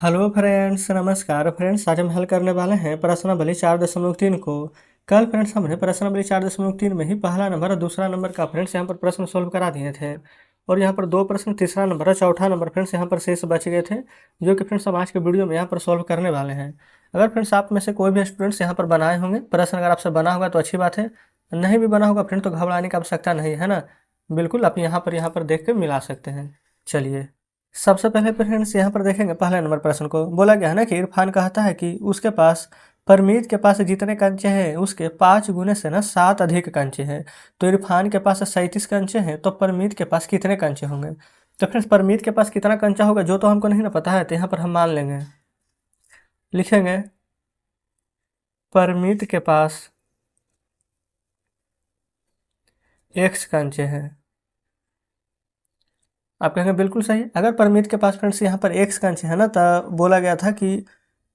Hello friends, नमस्कार friends. आज हम हल करने वाले हैं प्रश्नावली 4.3 को। कल फ्रेंड्स हमने प्रश्नावली 4.3 में ही पहला नंबर और दूसरा नंबर का फ्रेंड्स यहाँ पर प्रश्न सोल्व करा दिए थे। और यहाँ पर दो प्रश्न, तीसरा नंबर और चौथा नंबर फ्रेंड्स यहाँ पर शेष बच गए थे, जो कि फ्रेंड्स हम आज के वीडियो में यहाँ पर सोल्व करने वाले हैं। अगर फ्रेंड्स आप में से कोई भी स्टूडेंट्स यहाँ पर बनाए होंगे प्रश्न, अगर आपसे बना होगा तो अच्छी बात है, नहीं भी बना होगा फ्रेंड तो घबराने की आवश्यकता नहीं है ना। बिल्कुल आप यहाँ पर देख कर मिला सकते हैं। चलिए सबसे पहले फ्रेंड्स यहाँ पर देखेंगे पहले नंबर प्रश्न को। बोला गया है ना कि इरफान कहता है कि उसके पास परमीत के पास जितने कंचे हैं उसके 5 गुने से ना 7 अधिक कंचे हैं। तो इरफान के पास 37 कंचे हैं, तो परमीत के पास कितने कंचे होंगे। तो फ्रेंड्स परमीत के पास कितना कंचा होगा जो तो हमको नहीं ना पता है, तो यहाँ पर हम मान लेंगे, लिखेंगे परमीत के पास x कंचे हैं। आप कहेंगे बिल्कुल सही। अगर परमीत के पास फ्रेंड्स यहाँ पर x कंचे है ना, तो बोला गया था कि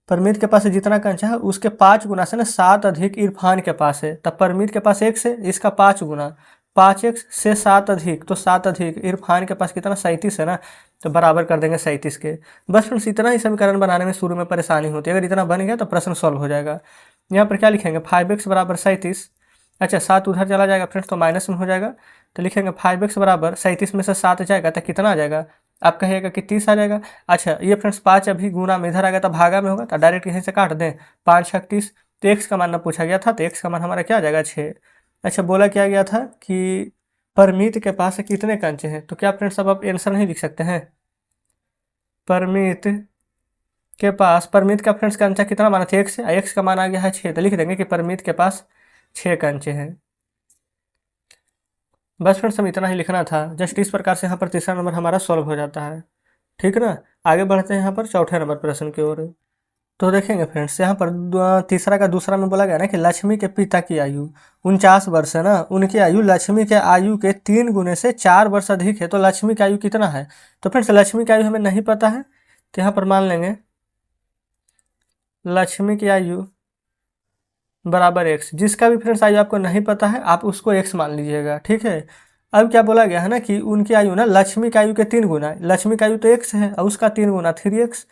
परमीत के पास जितना कंचा है उसके 5 गुना से ना 7 अधिक इरफान के पास है। तब परमीत के पास x है, इसका 5 गुना 5x से 7 अधिक, तो 7 अधिक इरफान के पास कितना 37 है ना, तो बराबर कर देंगे 37 के। बस फ्रेंड्स इतना ही समीकरण बनाने में शुरू में परेशानी होती है, अगर इतना बन गया तो प्रश्न सॉल्व हो जाएगा। यहाँ पर क्या लिखेंगे 5x बराबर 37। अच्छा 7 उधर चला जाएगा फ्रेंड्स तो माइनस में हो जाएगा, तो लिखेंगे 5x बराबर 37 में से 7 जाएगा तो कितना आ जाएगा, आप कहिएगा कि 30 आ जाएगा। अच्छा ये फ्रेंड्स 5 अभी गुना में इधर आ गया तो भागा में होगा, तो डायरेक्ट यहीं से काट दें, 5 6 30। तो एक्स का मान ना पूछा गया था, तो एक्स का मान हमारा क्या आ जाएगा 6। अच्छा बोला क्या गया था कि परमीत के पास कितने कंचे हैं, तो क्या फ्रेंड्स अब आप आंसर नहीं लिख सकते हैं। परमीत के पास, परमीत का फ्रेंड्स कंचा कितना माना था एक्स, एक्स का मान आ गया है 6, तो लिख देंगे कि परमीत के पास 6 कंचे हैं। बस फ्रेंड्स हम इतना ही लिखना था। जस्ट इस प्रकार से यहाँ पर तीसरा नंबर हमारा सॉल्व हो जाता है, ठीक ना। आगे बढ़ते हैं यहाँ पर चौथे नंबर प्रश्न की ओर। तो देखेंगे फ्रेंड्स यहाँ पर तीसरा का दूसरा में बोला गया ना कि लक्ष्मी के पिता की आयु 49 वर्ष है ना, उनकी आयु लक्ष्मी के आयु के 3 गुने से 4 वर्ष अधिक है। तो लक्ष्मी की आयु कितना है, तो फ्रेंड्स लक्ष्मी की आयु हमें नहीं पता है, तो यहाँ पर मान लेंगे लक्ष्मी की आयु बराबर एक्स। जिसका भी फ्रेंड्स आयु आपको नहीं पता है आप उसको एक्स मान लीजिएगा, ठीक है। अब क्या बोला गया है ना कि उनकी आयु ना लक्ष्मी की आयु के 3 गुना है। लक्ष्मी की आयु तो एक्स है और उसका 3 गुना 3x,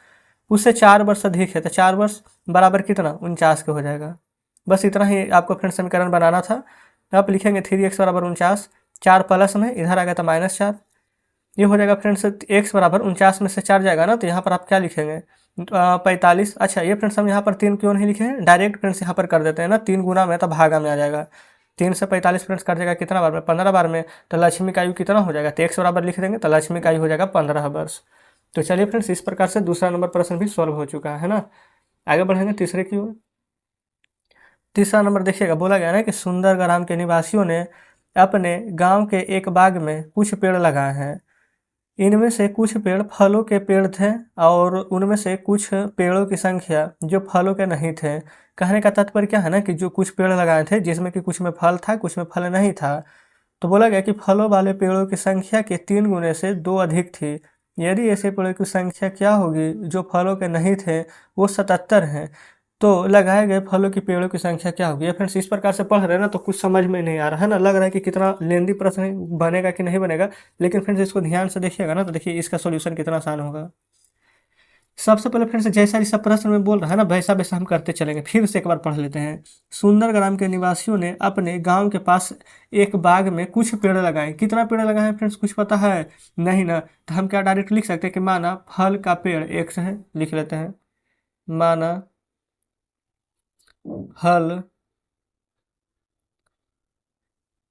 उससे 4 वर्ष अधिक है, तो 4 वर्ष बराबर कितना 49 के हो जाएगा। बस इतना ही आपको फ्रेंड्स समीकरण बनाना था। आप लिखेंगे 3x बराबर 49, 4 प्लस में इधर आ गया था -4, ये हो जाएगा फ्रेंड्स x बराबर 49 में से 4 जाएगा ना, तो यहाँ पर आप क्या लिखेंगे 45। अच्छा ये फ्रेंड्स हम यहाँ पर 3 क्यों नहीं लिखे हैं, डायरेक्ट फ्रेंड्स यहाँ पर कर देते हैं ना, 3 गुना में तो भागा में आ जाएगा। 3 से 45 फ्रेंड्स कट जाएगा कितना बार में, 15 बार में। तो लक्ष्मी का आयु कितना हो जाएगा, तो x बराबर लिख देंगे, तो लक्ष्मी का आयु हो जाएगा 15 वर्ष। तो चलिए फ्रेंड्स इस प्रकार से दूसरा नंबर प्रश्न भी सॉल्व हो चुका है ना। आगे बढ़ेंगे तीसरे की ओर। तीसरा नंबर देखिएगा, बोला गया ना कि सुंदर ग्राम के निवासियों ने अपने गांव के एक बाग में कुछ पेड़ लगाए हैं। इनमें से कुछ पेड़ फलों के पेड़ थे और उनमें से कुछ पेड़ों की संख्या जो फलों के नहीं थे। कहने का तात्पर्य क्या है ना कि जो कुछ पेड़ लगाए थे जिसमें कि कुछ में फल था कुछ में फल नहीं था, तो बोला गया कि फलों वाले पेड़ों की संख्या के 3 गुने से 2 अधिक थी। यदि ऐसे पेड़ों की संख्या क्या होगी जो फलों के नहीं थे, वो 77 हैं, तो लगाए गए फलों की पेड़ों की संख्या क्या होगी। फ्रेंड्स इस प्रकार से पढ़ रहे हैं ना तो कुछ समझ में नहीं आ रहा है ना, लग रहा है कि कितना लेंदी प्रश्न बनेगा कि नहीं बनेगा, लेकिन फ्रेंड्स इसको ध्यान से देखिएगा ना तो देखिए इसका सॉल्यूशन कितना आसान होगा। सबसे पहले फ्रेंड्स जैसा जैसा प्रश्न में बोल रहा है ना वैसा वैसा हम करते चलेंगे। फिर से एक बार पढ़ लेते हैं। सुंदर ग्राम के निवासियों ने अपने गांव के पास एक बाग में कुछ पेड़ लगाए। कितना पेड़ लगाए हैं फ्रेंड्स कुछ पता है नहीं ना, तो हम क्या डायरेक्ट लिख सकते हैं कि माना फल का पेड़ एक है, लिख लेते हैं माना फल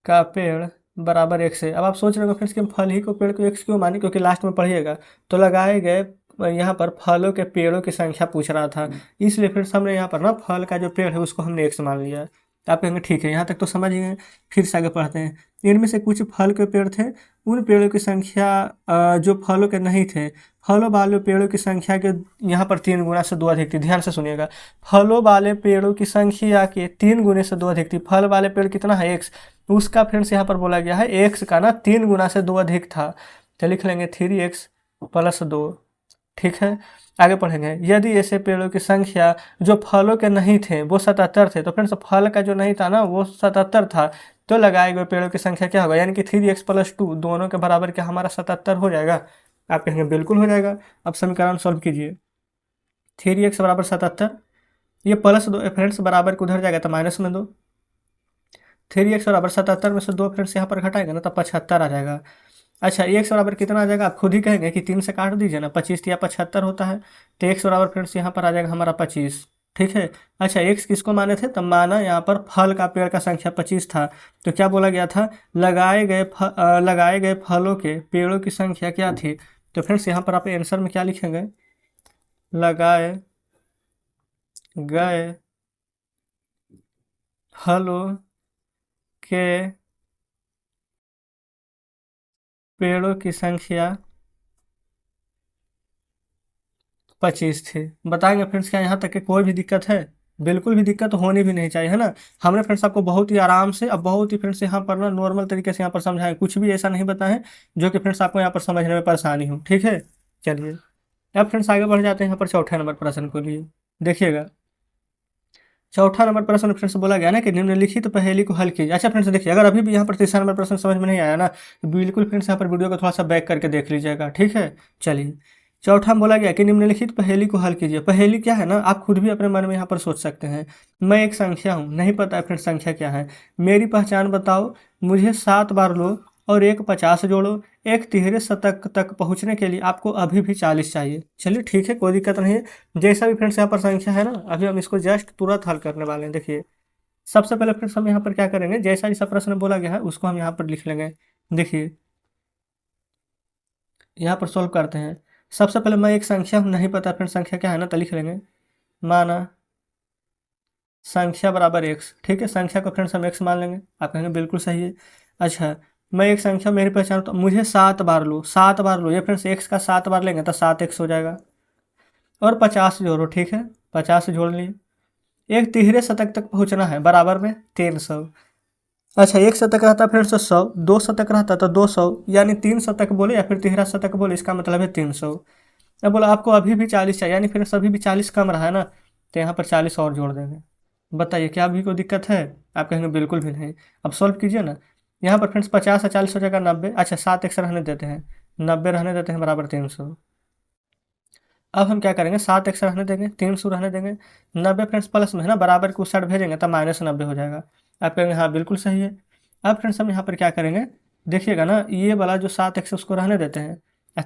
का पेड़ बराबर x है। अब आप सोच रहे हो फ्रेंड्स कि हम फल ही को पेड़ को x क्यों माने, क्योंकि लास्ट में पढ़िएगा तो लगाए गए यहाँ पर फलों के पेड़ों की संख्या पूछ रहा था, इसलिए फ्रेंड्स हमने यहाँ पर ना फल का जो पेड़ है उसको हमने x मान लिया। तो आप कहेंगे ठीक है यहाँ तक तो समझ गए। फिर से आगे पढ़ते हैं। इनमें से कुछ फल के पेड़ थे, उन पेड़ों की संख्या जो फलों के नहीं थे, फलों वाले पेड़ों की संख्या के यहाँ पर 3 गुना से 2 अधिक थी। ध्यान से सुनिएगा, फलों वाले पेड़ों की संख्या के 3 गुने से 2 अधिक थी। फल वाले पेड़ कितना है x, उसका फ्रेंड्स यहाँ पर बोला गया है x का ना 3 गुना से 2 अधिक था, तो लिख लेंगे 3x + 2, ठीक है। आगे पढ़ेंगे। यदि ऐसे पेड़ों की संख्या जो फलों के नहीं थे वो 77 थे, तो फ्रेंड्स फल का जो नहीं था ना वो 77 था, तो लगाए गए पेड़ों की संख्या क्या होगा, यानी कि 3x + 2 दोनों के बराबर क्या हमारा 77 हो जाएगा। आप कहेंगे बिल्कुल हो जाएगा। अब समीकरण सॉल्व कीजिए। 3x बराबर 77, ये प्लस 2 फ्रेंड्स बराबर के उधर जाएगा तो माइनस में 2। 3x बराबर 77 में से 2 फ्रेंड्स यहाँ पर घटाएंगे ना तो 75 आ जाएगा। अच्छा x बराबर कितना आ जाएगा, आप खुद ही कहेंगे कि 3 से काट दीजिए ना, 25 या 75 होता है, तो x बराबर फ्रेंड्स यहाँ पर आ जाएगा हमारा 25। ठीक है। अच्छा x किसको माने थे, तब माना यहाँ पर फल का पेड़ का संख्या 25 था, तो क्या बोला गया था, लगाए गए फलों के पेड़ों की संख्या क्या थी। तो फ्रेंड्स यहाँ पर आप आंसर में क्या लिखेंगे, लगाए गए फलों के पेड़ों की संख्या 25 थी। बताएंगे फ्रेंड्स क्या यहाँ तक कि कोई भी दिक्कत है, बिल्कुल भी दिक्कत होनी भी नहीं चाहिए, है ना। हमने फ्रेंड्स आपको बहुत ही आराम से, अब बहुत ही फ्रेंड्स यहाँ पर ना नॉर्मल तरीके से यहाँ पर समझाएं, कुछ भी ऐसा नहीं बताएं जो कि फ्रेंड्स आपको यहाँ पर समझने में परेशानी हो। ठीक है, चलिए अब फ्रेंड्स आगे बढ़ जाते हैं यहाँ पर चौथे नंबर प्रश्न को लिए। देखिएगा चौथा नंबर प्रश्न फ्रेंड्स बोला गया ना कि निम्नलिखित पहेली को हल कीजिए। अच्छा फ्रेंड्स देखिए, अगर अभी भी यहाँ पर तीसरा नंबर प्रश्न समझ में नहीं आया ना, तो बिल्कुल फ्रेंड्स यहाँ पर वीडियो को थोड़ा सा बैक करके देख लीजिएगा। ठीक है, चलिए चौथा में बोला गया कि निम्नलिखित पहेली को हल कीजिए। पहेली क्या है ना, आप खुद भी अपने मन में यहाँ पर सोच सकते हैं। मैं एक संख्या हूँ, नहीं पता है फ्रेंड्स संख्या क्या है, मेरी पहचान बताओ, मुझे 7 बार लो और एक 50 जोड़ो, एक तिहरे शतक तक पहुँचने के लिए आपको अभी भी 40 चाहिए। चलिए ठीक है, कोई दिक्कत नहीं है। जैसा भी फ्रेंड्स यहाँ पर संख्या है ना, अभी हम इसको जस्ट तुरंत हल करने वाले हैं। देखिए सबसे पहले फ्रेंड्स हम यहाँ पर क्या करेंगे, जैसा जैसा प्रश्न बोला गया है उसको हम यहाँ पर लिख लेंगे। देखिए यहाँ पर सॉल्व करते हैं। सबसे पहले मैं एक संख्या हूँ, नहीं पता फ्रेंड्स संख्या क्या है ना, तो लिख लेंगे माना संख्या बराबर x। ठीक है, संख्या को फ्रेंड्स हम x मान लेंगे, आप कहेंगे बिल्कुल सही है। अच्छा मैं एक संख्या मेरी पहचान, तो मुझे 7 बार लो, 7 बार लो, ये फ्रेंड्स x का 7 बार लेंगे तो 7x हो जाएगा, और 50 जोड़ो। ठीक है, 50 जोड़ लिए, एक तिहरे शतक तक पहुंचना है, बराबर में 300। अच्छा एक शतक रहता है फ्रेंड्स 100, 2 शतक रहता है तो 200, यानी 3 शतक बोले या फिर तिहरा शतक बोले, इसका मतलब है 300। अब बोला आपको अभी भी 40 चाहिए, यानी फ्रेंड्स अभी भी 40 कम रहा है ना, तो यहाँ पर 40 और जोड़ देंगे। बताइए क्या अभी कोई दिक्कत है, आप कहेंगे बिल्कुल भी नहीं। अब सॉल्व कीजिए ना, यहाँ पर फ्रेंड्स 50 से 40 हो जाएगा 90। अच्छा 7x रहने देते हैं, 90 रहने देते हैं, बराबर 300। अब हम क्या करेंगे, 7x रहने देंगे, 300 रहने देंगे, 90 फ्रेंड्स प्लस में है ना, बराबर के उस साइड भेजेंगे तो -90 हो जाएगा। आप कहेंगे हाँ बिल्कुल सही है। अब फ्रेंड्स हम यहाँ पर क्या करेंगे, देखिएगा ना, ये वाला जो 7x उसको रहने देते हैं,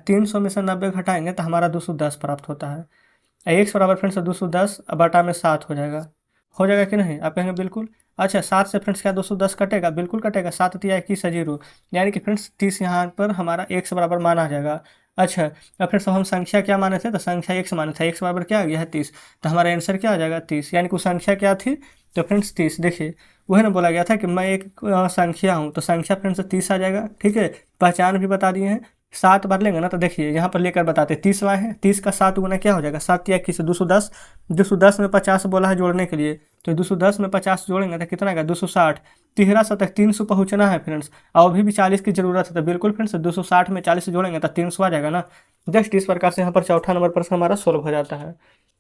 300 में से 90 घटाएंगे तो हमारा 210 प्राप्त होता है। x बराबर फ्रेंड्स 210 बटा में 7 हो जाएगा कि नहीं, आप कहेंगे बिल्कुल। अच्छा 7 से फ्रेंड्स क्या 210 कटेगा, बिल्कुल कटेगा, 7 तिया 21 0, यानी कि फ्रेंड्स 30 यहाँ पर हमारा x बराबर माना जाएगा। अच्छा अब फ्रेंड्स हम संख्या क्या माने थे, तो संख्या x माने थे, x बराबर क्या आ गया है 30, तो हमारा आंसर क्या आ जाएगा 30, यानी कि संख्या क्या थी, तो फ्रेंड्स 30। देखिए वही ना बोला गया था कि मैं एक संख्या हूँ, तो संख्या फ्रेंड्स 30 आ जाएगा। ठीक है, पहचान भी बता दिए हैं, 7 बार लेंगे ना, तो देखिए यहाँ पर लेकर बताते 30 लाए हैं, 30 का 7 गुना क्या हो जाएगा, 7 या 21 210, 210 में 50 बोला है जोड़ने के लिए, तो 210 में 50 जोड़ेंगे तो कितना आएगा 260। तिहरा शतक 300 पहुँचना है फ्रेंड्स, और अभी भी 40 की जरूरत है, तो बिल्कुल फ्रेंड्स 260 में 40 जोड़ेंगे तो 300 आ जाएगा ना। जस्ट इस प्रकार से यहाँ पर चौथा नंबर प्रश्न हमारा सोल्व हो जाता है।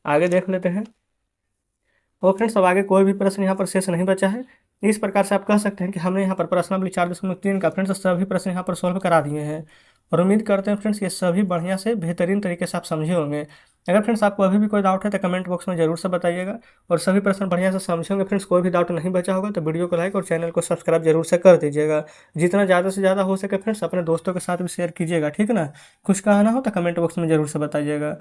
आगे देख लेते हैं। और फ्रेंड्स अब आगे कोई भी प्रश्न यहाँ पर शेष नहीं बचा है। इस प्रकार से आप कह सकते हैं कि हमने यहाँ पर प्रश्नावली 4.3 का फ्रेंड्स सभी प्रश्न यहाँ पर सॉल्व करा दिए हैं, और उम्मीद करते हैं फ्रेंड्स ये सभी बढ़िया से बेहतरीन तरीके से आप समझे होंगे। अगर फ्रेंड्स आपको अभी भी कोई डाउट है तो कमेंट बॉक्स में जरूर से बताइएगा, और सभी प्रश्न बढ़िया से समझे होंगे फ्रेंड्स। कोई भी डाउट नहीं बचा होगा तो वीडियो को लाइक और चैनल को सब्सक्राइब जरूर से कर दीजिएगा। जितना ज़्यादा से ज़्यादा हो सके फ्रेंड्स अपने दोस्तों के साथ भी शेयर कीजिएगा, ठीक है ना। कुछ कहना हो तो कमेंट बॉक्स में जरूर से बताइएगा।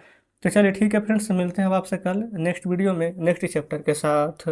तो चलिए ठीक है फ्रेंड्स, मिलते हैं अब आपसे कल नेक्स्ट वीडियो में नेक्स्ट चैप्टर के साथ।